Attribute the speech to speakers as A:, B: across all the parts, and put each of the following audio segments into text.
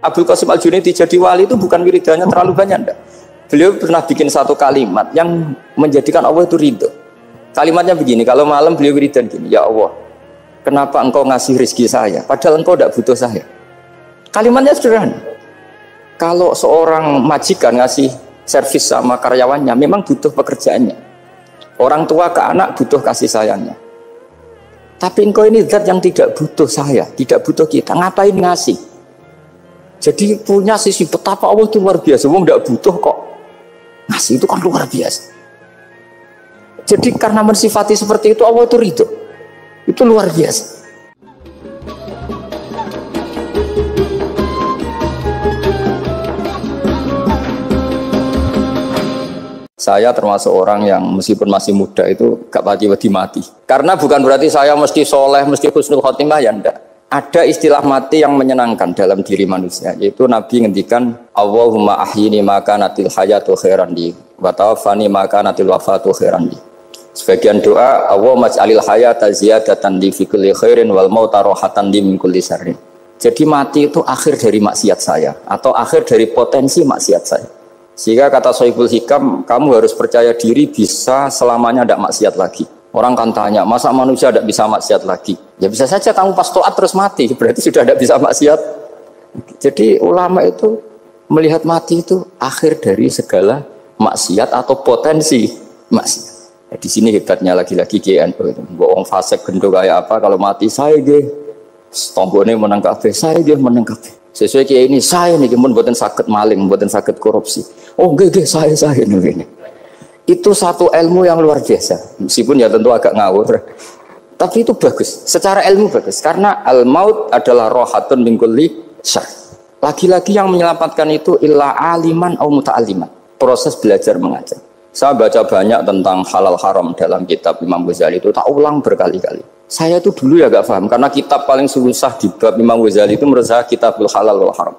A: Abdul Qasim Al-Junaidi jadi wali itu bukan wiridannya terlalu banyak, enggak. Beliau pernah bikin satu kalimat yang menjadikan Allah itu ridho. Kalimatnya begini, kalau malam beliau wiridan gini, ya Allah, kenapa engkau ngasih rezeki saya, padahal engkau tidak butuh saya. Kalimatnya sederhana. Kalau seorang majikan ngasih servis sama karyawannya, memang butuh pekerjaannya. Orang tua ke anak butuh kasih sayangnya. Tapi engkau ini zat yang tidak butuh saya, tidak butuh kita, ngapain ngasih? Jadi punya sisi betapa Allah itu luar biasa. Wong tidak butuh kok ngasih, itu kan luar biasa. Jadi karena mensifati seperti itu Allah itu ridho. Itu luar biasa. Saya termasuk orang yang meskipun masih muda itu gak pati-pati mati. Karena bukan berarti saya mesti soleh, mesti husnul khotimah, ya enggak. Ada istilah mati yang menyenangkan dalam diri manusia, yaitu Nabi ngendikan Allahumma ahyini maka natil hayatu khairan li wa tawaffani maka natil wafatu khairan li. Sebagian doa Allahumma ij'alil hayata ziyadatan li fi kulli khairin wal mauta rahatan li min kulli syarrin. Jadi mati itu akhir dari maksiat saya atau akhir dari potensi maksiat saya. Sehingga kata Sohibul Hikam, kamu harus percaya diri bisa selamanya tidak maksiat lagi. Orang kan tanya, masa manusia tidak bisa maksiat lagi? Ya bisa saja kamu pas taat terus mati, berarti sudah tidak bisa maksiat. Jadi ulama itu melihat mati itu akhir dari segala maksiat atau potensi maksiat. Ya, di sini hebatnya lagi-lagi GNU itu. Bohong fasik gendong kayak apa, kalau mati saya deh. Tombone menang kabeh, saya dia menang kabeh. Sesuai kayak ini, saya nih pun buatan sakit maling, buatan sakit korupsi. Oh gede saya ini. Itu satu ilmu yang luar biasa, meskipun ya tentu agak ngawur, tapi itu bagus, secara ilmu bagus, karena al-maut adalah rohatun min kulli syarr. Lagi-lagi yang menyelamatkan itu illa aliman au muta'alliman, proses belajar mengajar. Saya baca banyak tentang halal haram dalam kitab Imam Ghazali itu, tak ulang berkali-kali. Saya itu dulu ya gak paham, karena kitab paling susah di bab Imam Ghazali itu menurut saya kitabul halal wal haram.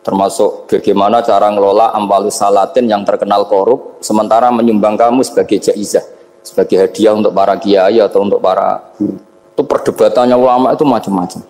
A: Termasuk bagaimana cara ngelola amwalus salatin yang terkenal korup, sementara menyumbang kamu sebagai jaizah, sebagai hadiah untuk para kiai atau untuk para guru. Itu perdebatannya ulama itu macam-macam.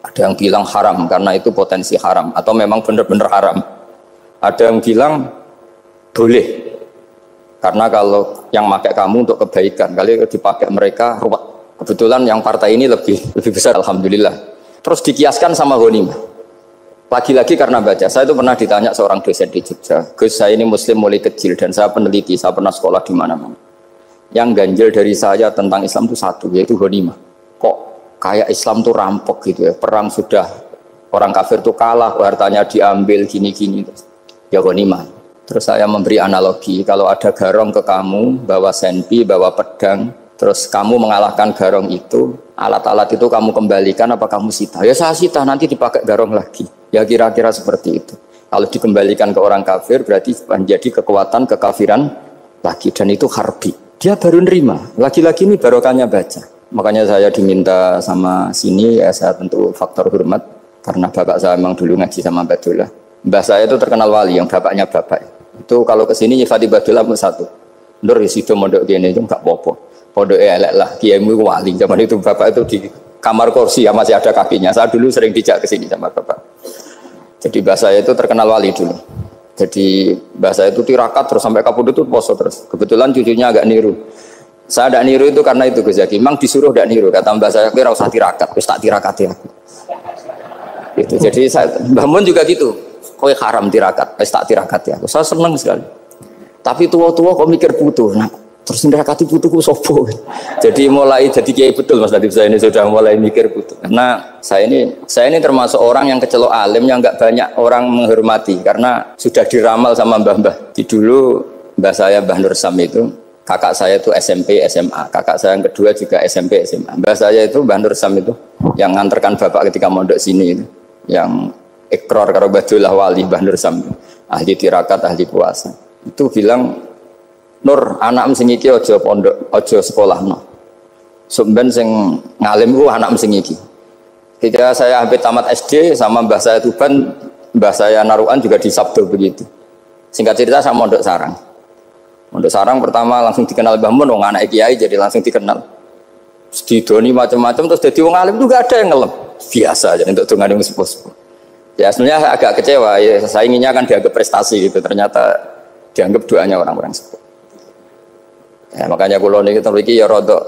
A: Ada yang bilang haram karena itu potensi haram, atau memang benar-benar haram. Ada yang bilang boleh, karena kalau yang pakai kamu untuk kebaikan, kali dipakai mereka ruwet. Kebetulan yang partai ini lebih besar, alhamdulillah. Terus dikiaskan sama ghanimah. Lagi-lagi karena baca, saya itu pernah ditanya seorang dosen di Jogja, Gus, saya ini muslim mulai kecil dan saya peneliti, saya pernah sekolah di mana-mana. Yang ganjil dari saya tentang Islam itu satu, yaitu ghanimah. Kok kayak Islam itu rampok gitu ya, perang sudah, orang kafir itu kalah, hartanya diambil, gini-gini. Ya ghanimah. Terus saya memberi analogi, kalau ada garong ke kamu, bawa senpi, bawa pedang, terus kamu mengalahkan garong itu, alat-alat itu kamu kembalikan apa kamu sita? Ya saya sita, nanti dipakai garong lagi. Ya kira-kira seperti itu. Kalau dikembalikan ke orang kafir berarti menjadi kekuatan kekafiran lagi, dan itu harbi. Dia baru nerima. Lagi-lagi ini barokahnya baca. Makanya saya diminta sama sini, ya saya tentu faktor hormat karena bapak saya memang dulu ngaji sama Badullah. Mbah saya itu terkenal wali, yang bapaknya bapak. Itu kalau kesini nyifati Badullah pun satu. Nur isido mondok gini itu enggak apa-apa. Pondoknya elek lah, kiaimu wali. Zaman itu bapak itu di kamar kursi ya masih ada kakinya. Saya dulu sering dijak ke sini sama bapak. Jadi mbah saya itu terkenal wali dulu. Jadi mbah saya itu tirakat terus sampai kapundhut itu poso terus. Kebetulan cucunya agak niru. Saya tidak niru itu karena itu Gus Zaki. Memang disuruh tidak niru. Kata mbah saya, kira usah tirakat, terus tak tirakati aku. Itu. Jadi saya, Mbah Mun juga gitu. Kowe haram tirakat, terus tak tirakati aku. Saya senang sekali. Tapi tua-tua kok mikir putu. Nah, terus nirakati putuku sopo. Jadi mulai jadi kiai betul Mas Nadif, saya ini sudah mulai mikir putu. Karena saya ini termasuk orang yang kecelok alim yang enggak banyak orang menghormati karena sudah diramal sama mbah-mbah. Di dulu mbah saya Mbah Nur Sam itu, kakak saya itu SMP SMA, kakak saya yang kedua juga SMP SMA. Mbah saya itu Mbah Nur Sam itu yang nganterkan bapak ketika mondok sini itu, yang ikrar karo Badullah wali Mbah Nur Sam, ahli tirakat, ahli puasa. Itu bilang, Nur, anak sing iki aja pondok, aja sekolahno. Sumben sing ngalim ku anak sing iki. Ketika saya hampir tamat SD sama mbah saya Tuban, mbah saya Narukan juga disabdo begitu. Singkat cerita saya mondok sarang. Mondok sarang pertama langsung dikenal Mbah Mun, wong anak kiai jadi langsung dikenal. Terus didoni macam-macam terus dadi wong alim juga ada yang ngelem. Biasa aja untuk dongane wong sepuh. Ya sebenarnya agak kecewa, ya saya inginnya kan dianggap prestasi gitu, ternyata dianggap doanya orang-orang sepuh. Ya, makanya kalau ini kita memiliki ya rodok,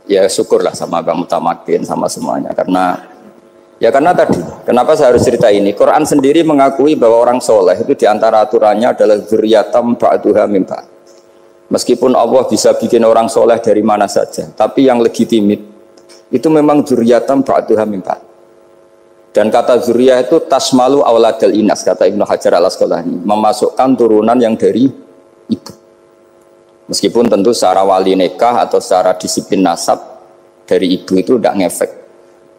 A: ya syukurlah sama Bang Mutamakin sama semuanya karena tadi, kenapa saya harus cerita ini? Quran sendiri mengakui bahwa orang soleh itu diantara aturannya adalah dzurriyyatam ba'duha min ba'd. Meskipun Allah bisa bikin orang soleh dari mana saja, tapi yang legitimit itu memang dzurriyyatam ba'duha min ba'd. Dan kata dzurriyyah itu tasmalu auladal inas, kata Ibnu Hajar al-Asqalani, memasukkan turunan yang dari ibu. Meskipun tentu secara wali nikah atau secara disiplin nasab dari ibu itu tidak ngefek.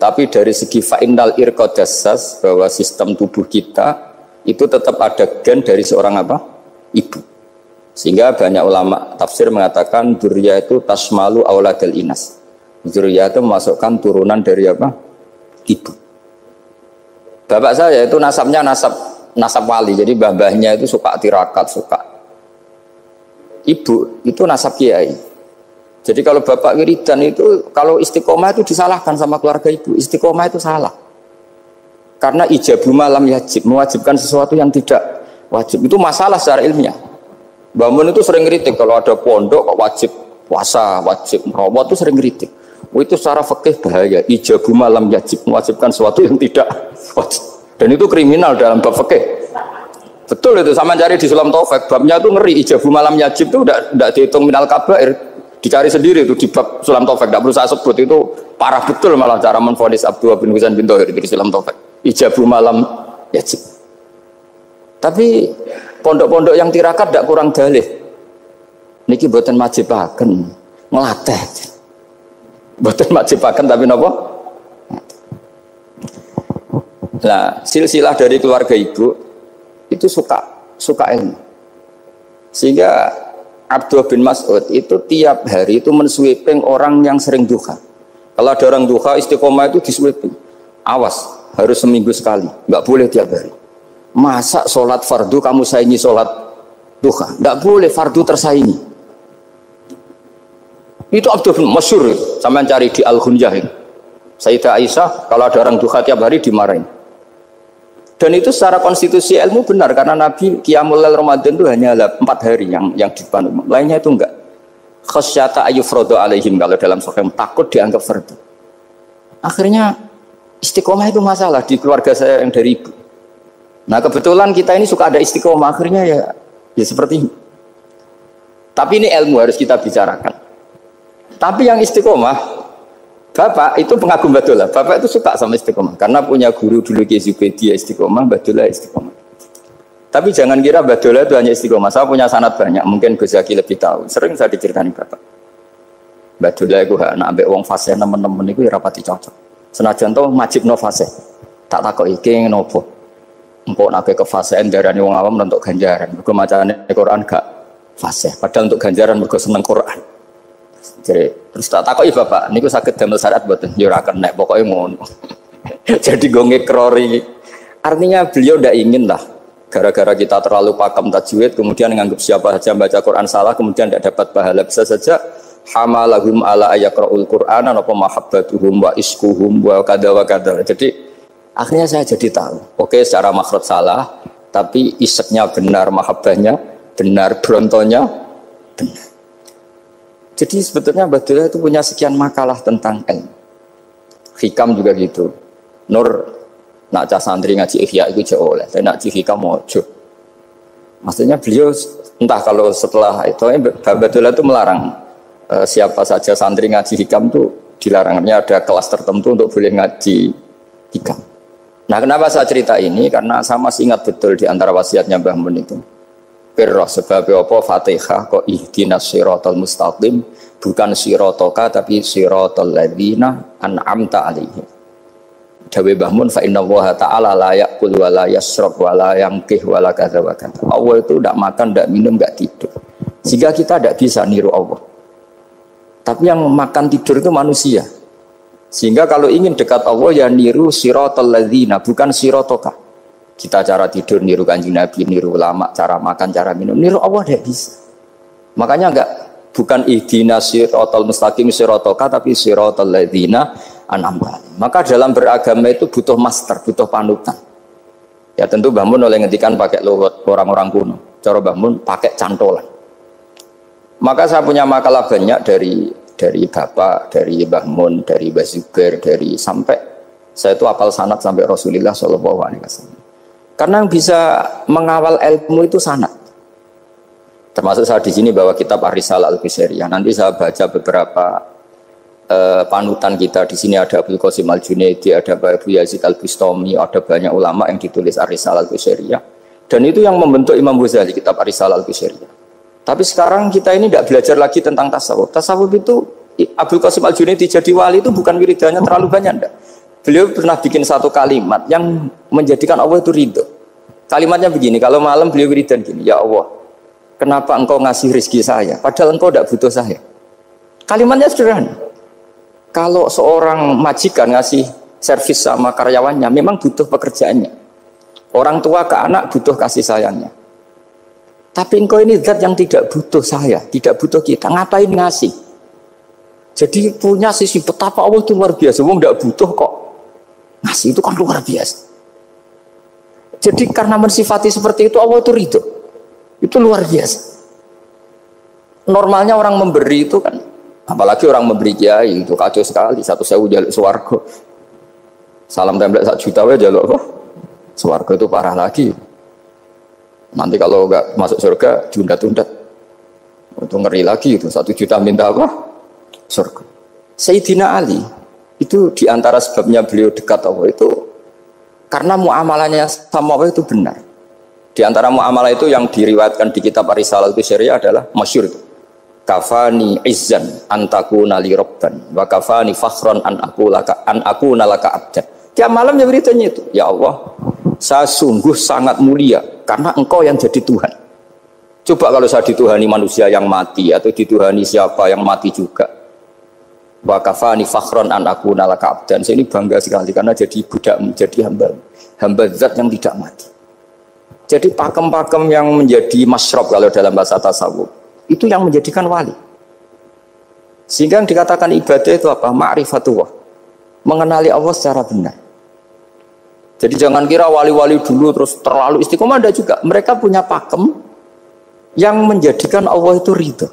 A: Tapi dari segi fa'innal irqadassas, bahwa sistem tubuh kita itu tetap ada gen dari seorang apa? Ibu. Sehingga banyak ulama tafsir mengatakan dzurriyyah itu tasmalu auladal inas. Dzurriyyah itu memasukkan turunan dari apa? Ibu. Bapak saya itu nasabnya nasab wali, jadi mbah-mbahnya itu suka tirakat, suka. Ibu itu nasab kiai. Jadi kalau bapak wiridan itu, kalau istiqomah itu disalahkan sama keluarga ibu. Istiqomah itu salah. Karena ijabu malam yajib, mewajibkan sesuatu yang tidak wajib. Itu masalah secara ilmiah. Mbah Mun itu sering kritik kalau ada pondok kok wajib puasa, wajib merawat itu sering kritik. Itu secara fikih bahaya. Ijabu malam yajib, mewajibkan sesuatu yang tidak wajib. Dan itu kriminal dalam bab fikih. Betul itu, sama cari di Sulam Taufik, babnya itu ngeri, ijabu malam yajib itu tidak dihitung minal kabair, dicari sendiri itu di bab Sulam Taufik, tidak perlu saya sebut, itu parah betul malah cara menvonis Abdullah bin Husain bin Thohir di Sulam Taufik, ijabu malam yajib. Tapi pondok-pondok yang tirakat tidak kurang dalih, niki boten majibaken, ngelatih, boten majibaken tapi nopo. Nah, silsilah dari keluarga ibu itu suka ilmu. Sehingga Abdullah bin Mas'ud itu tiap hari itu mensweeping orang yang sering duha. Kalau ada orang duha istiqomah itu disweeping. Awas, harus seminggu sekali, nggak boleh tiap hari. Masa sholat fardu kamu saingi sholat duha? Nggak boleh, fardu tersaingi. Itu Abdullah bin Masyhur, sampean cari di Al-Hunyah. Sayyidah Aisyah kalau ada orang duha tiap hari dimarahin. Dan itu secara konstitusi ilmu benar karena Nabi Qiyamul Lail Ramadan itu hanya 4 hari yang dipandu. Lainnya itu enggak. Khasyata ayyufradu alaihim, kalau dalam sahih takut dianggap fardu. Akhirnya istiqomah itu masalah di keluarga saya yang dari ibu. Nah, kebetulan kita ini suka ada istiqomah, akhirnya ya seperti ini. Tapi ini ilmu harus kita bicarakan. Tapi yang istiqomah, Bapak itu pengagum Badullah. Bapak itu suka sama istiqomah karena punya guru dulu Ki Zubaidi istiqomah, Badullah istiqomah. Tapi jangan kira Badullah itu hanya istiqomah. Saya punya sanad banyak, mungkin Gus Zaki lebih tahu. Sering saya diceritakan Bapak. Badullah itu anak ambek wong fasih teman-teman itu rapati cocok. Senajan to majibno fasih. Tak takoki iki ngopo. Engko nek ke fasihan darani wong awam untuk ganjaran. Mergo macane Quran gak fasih. Padahal untuk ganjaran mergo seneng Quran. Jadi terus tak takoki Bapak, niku saged damel syariat mboten? Ya ora kenek, pokoke ngono. Jadi go ngekrori. Artinya beliau ndak ingin lah gara-gara kita terlalu pakam tajwid kemudian menganggap siapa saja baca Quran salah kemudian tidak dapat pahala. Bisa saja hamalahum ala ayaqraul Qur'an apa mahabbatuhum wa iskuhum wa kada wa kada. Jadi akhirnya saya jadi tahu. Oke, secara makhraj salah, tapi iseknya benar, mahabbahnya benar, brontonya benar. Jadi sebetulnya Badullah itu punya sekian makalah tentang ilmu. Hikam juga gitu. Nur nak cah santri ngaji Ihya itu jauh oleh. Tapi nak ngaji Hikam mojo. Maksudnya beliau entah kalau setelah itu Badullah itu melarang siapa saja santri ngaji Hikam itu dilarangnya ada kelas tertentu untuk boleh ngaji Hikam. Nah, kenapa saya cerita ini? Karena saya masih ingat betul di antara wasiatnya Mbah Mun itu. Pirroh sebab apa Fatihah kok ihdinas siratal mustaqim, bukan siratoka tapi siratal ladzina an'amta alaihim. Dawe Mbah Mun fa innallaha ta'ala la yaqul wa la yasrab wa la yanqih wa la kadza wa kadza. Allah itu tidak makan, tidak minum, tidak tidur. Sehingga kita tidak bisa niru Allah. Tapi yang makan tidur itu manusia. Sehingga kalau ingin dekat Allah ya niru siratal ladzina, bukan siratoka. Kita cara tidur niru Kanjeng Nabi, niru ulama, cara makan, cara minum, niru Allah tidak bisa. Makanya bukan ihdinas siratal mustaqim siratoka tapi siratal ladzina an'amta. Maka dalam beragama itu butuh master, butuh panutan. Ya tentu Mbah Mun oleh ngendikan pakai luwet orang-orang kuno. Cara Mbah Mun pakai cantolan. Maka saya punya makalah banyak dari Bapak, dari Mbah Mun, dari Mbah Zubair, dari sampai saya itu hafal sanad sampai Rasulullah Shallallahu Alaihi Wasallam. Karena yang bisa mengawal ilmu itu sanad. Termasuk saya di sini bawa kitab Ar-Risalah Al-Qusairiyah. Nanti saya baca beberapa panutan kita. Di sini ada Abdul Qasim Al-Junaidi, ada Abu Yazid Al-Bustami, ada banyak ulama yang ditulis Ar-Risalah Al-Qusairiyah. Dan itu yang membentuk Imam Ghazali, kitab Ar-Risalah Al-Qusairiyah. Tapi sekarang kita ini tidak belajar lagi tentang tasawuf. Tasawuf itu Abdul Qasim Al-Junaidi jadi wali itu bukan wiridannya terlalu banyak, enggak. Beliau pernah bikin satu kalimat yang menjadikan Allah itu ridho. Kalimatnya begini, kalau malam beliau wiridan gini, ya Allah, kenapa engkau ngasih rezeki saya? Padahal engkau tidak butuh saya. Kalimatnya sederhana. Kalau seorang majikan ngasih servis sama karyawannya, memang butuh pekerjaannya. Orang tua ke anak butuh kasih sayangnya. Tapi engkau ini zat yang tidak butuh saya, tidak butuh kita. Ngapain ngasih? Jadi punya sisi betapa Allah itu luar biasa. Wong tidak butuh kok. Ngasih itu kan luar biasa. Jadi karena mensifati seperti itu Allah itu ridho. Itu luar biasa. Normalnya orang memberi itu kan, apalagi orang memberi kiai itu kacau sekali. 1.000 jaluk swarga. Salam template 1 juta wae jaluk apa? Swarga itu parah lagi. Nanti kalau enggak masuk surga diundat-undat. Itu ngeri lagi itu 1 juta minta apa? Surga. Sayyidina Ali itu diantara sebabnya beliau dekat Allah itu karena muamalahnya sama Allah itu benar. Di antara muamalah itu yang diriwayatkan di kitab Ar-Risalah Al-Qusairiyah adalah masyhur itu. Kafani izzan antakuna li rabban wa kafani fakhran an akuna laka abdan. Tiap malam ya beritanya itu, ya Allah, saya sungguh sangat mulia karena engkau yang jadi Tuhan. Coba kalau saya dituhani manusia yang mati atau dituhani siapa yang mati juga. Wa kafani fakhran an akuna laka abdan. Saya ini bangga sekali karena jadi budak, jadi hamba zat yang tidak mati. Jadi pakem-pakem yang menjadi masyrab kalau dalam bahasa tasawuf itu yang menjadikan wali. Sehingga yang dikatakan ibadah itu apa? Ma'rifatullah. Mengenali Allah secara benar. Jadi jangan kira wali-wali dulu terus terlalu istiqomah, ada juga. Mereka punya pakem yang menjadikan Allah itu ridho.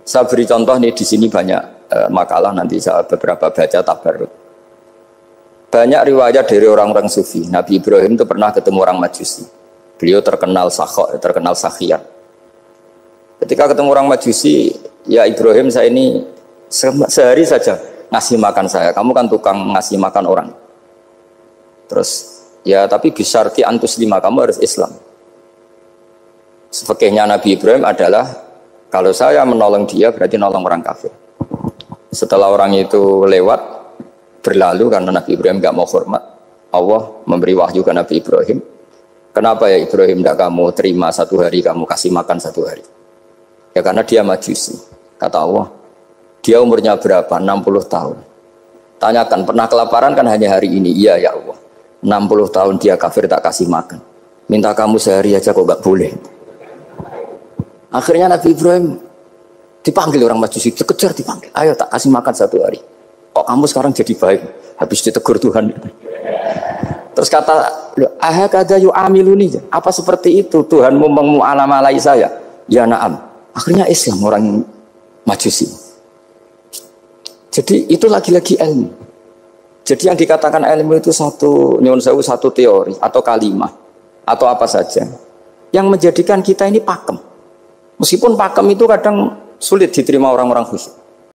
A: Saya beri contoh nih di sini banyak makalah nanti saya beberapa baca tabarruk. Banyak riwayat dari orang-orang sufi. Nabi Ibrahim itu pernah ketemu orang Majusi. Beliau terkenal sakhok, terkenal sakhiyah. Ketika ketemu orang Majusi, ya Ibrahim saya ini sehari saja ngasih makan saya. Kamu kan tukang ngasih makan orang. Terus ya tapi bisyarti antus lima, kamu harus Islam. Fikihnya Nabi Ibrahim adalah kalau saya menolong dia berarti nolong orang kafir. Setelah orang itu lewat berlalu karena Nabi Ibrahim gak mau hormat, Allah memberi wahyu ke Nabi Ibrahim. Kenapa ya Ibrahim tidak kamu terima 1 hari, kamu kasih makan 1 hari? Ya karena dia Majusi. Kata Allah, dia umurnya berapa? 60 tahun. Tanyakan, pernah kelaparan kan hanya hari ini? Iya ya Allah. 60 tahun dia kafir tak kasih makan. Minta kamu sehari aja kok gak boleh. Akhirnya Nabi Ibrahim dipanggil orang Majusi, dikejar dipanggil. Ayo tak kasih makan 1 hari. Kok kamu sekarang jadi baik? Habis ditegur Tuhan. Terus kata, ahakada yu'amiluni. Apa seperti itu Tuhanmu memu'alamalai saya? Ya na'am. Akhirnya Islam orang Majusi. Jadi itu lagi-lagi ilmu. Jadi yang dikatakan ilmu itu satu teori atau kalimat atau apa saja yang menjadikan kita ini pakem. Meskipun pakem itu kadang sulit diterima orang-orang khusyuk.